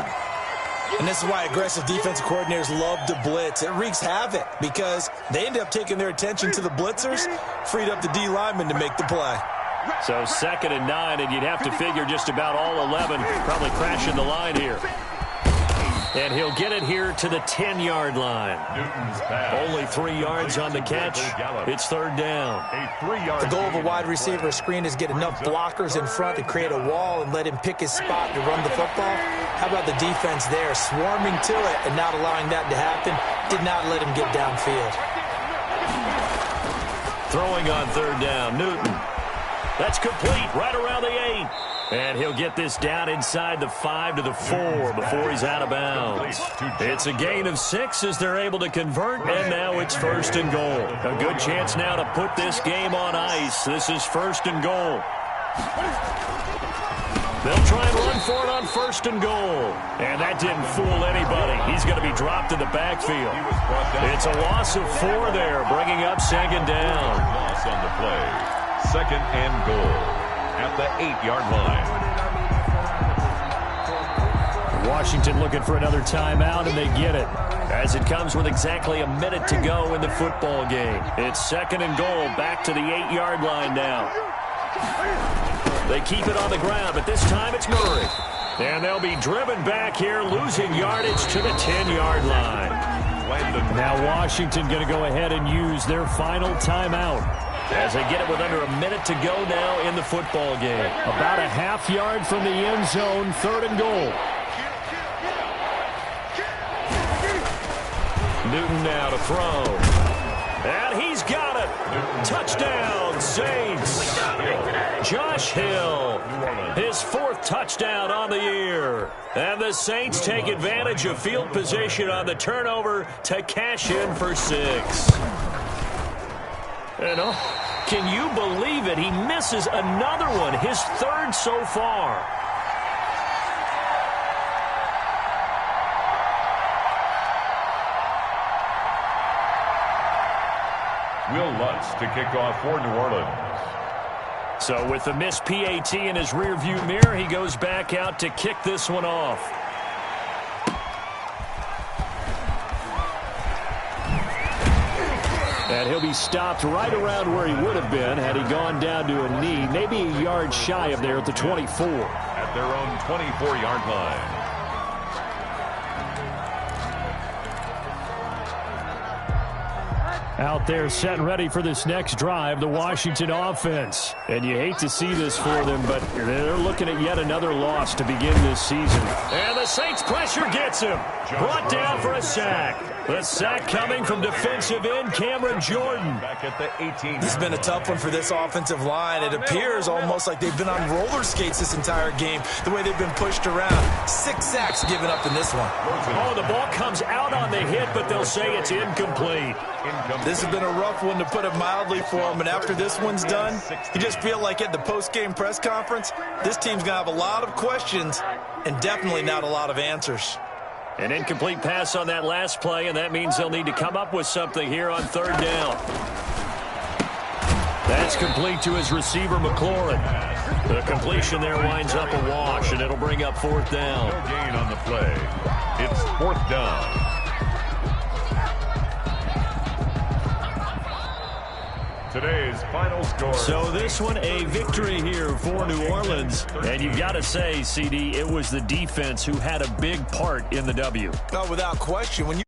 [SPEAKER 2] And this is why aggressive defensive coordinators love to blitz. It wreaks havoc because they end up taking their attention to the blitzers, freed up the D lineman to make the play.
[SPEAKER 1] So 2nd and 9, and you'd have to figure just about all 11 probably crashing the line here. And he'll get it here to the 10-yard line. Only 3 yards on the catch. It's 3rd down.
[SPEAKER 2] The goal of a wide receiver screen is get enough blockers in front to create a wall and let him pick his spot to run the football. How about the defense there, swarming to it and not allowing that to happen? Did not let him get downfield.
[SPEAKER 1] Throwing on 3rd down, Newton. That's complete right around the 8. And he'll get this down inside the 5 to the 4 before he's out of bounds. It's a gain of 6 as they're able to convert, and now it's 1st and goal. A good chance now to put this game on ice. This is 1st and goal. They'll try and run for it on 1st and goal. And that didn't fool anybody. He's going to be dropped in the backfield. It's a loss of 4 there, bringing up 2nd down.
[SPEAKER 3] Loss on the play. 2nd and goal at the 8-yard line.
[SPEAKER 1] Washington looking for another timeout, and they get it. As it comes with exactly a minute to go in the football game. It's 2nd and goal, back to the 8-yard line now. They keep it on the ground, but this time it's Murray. And they'll be driven back here, losing yardage to the 10-yard line. Now Washington going to go ahead and use their final timeout as they get it with under a minute to go now in the football game. About a half yard from the end zone, 3rd and goal. Newton now to throw. And he's got it. Touchdown, Saints. Josh Hill, his 4th touchdown on the year. And the Saints take advantage of field position on the turnover to cash in for 6. And can you believe it? He misses another one, his 3rd so far.
[SPEAKER 3] Will Lutz to kick off for New Orleans.
[SPEAKER 1] So with the missed PAT in his rearview mirror, he goes back out to kick this one off. And he'll be stopped right around where he would have been had he gone down to a knee, maybe a yard shy of there at the 24.
[SPEAKER 3] At their own 24-yard line.
[SPEAKER 1] Out there set and ready for this next drive, the Washington offense. And you hate to see this for them, but they're looking at yet another loss to begin this season. And the Saints pressure gets him. Brought down for a sack. The sack coming from defensive end Cameron Jordan.
[SPEAKER 3] Back at the 18.
[SPEAKER 2] This has been a tough one for this offensive line. It appears almost like they've been on roller skates this entire game, the way they've been pushed around. 6 sacks given up in this one.
[SPEAKER 1] Oh, the ball comes out on the hit, but they'll say it's incomplete.
[SPEAKER 2] This has been a rough one, to put it mildly, for him. And after this one's done, you just feel like at the post-game press conference, this team's going to have a lot of questions and definitely not a lot of answers.
[SPEAKER 1] An incomplete pass on that last play, and that means they'll need to come up with something here on 3rd down. That's complete to his receiver, McLaurin. The completion there winds up a wash, and it'll bring up 4th down.
[SPEAKER 3] No gain on the play. It's 4th down. Today's final score.
[SPEAKER 1] So this one, a victory here for New Orleans. And you got to say, CD, it was the defense who had a big part in the W.
[SPEAKER 2] No, without question. When you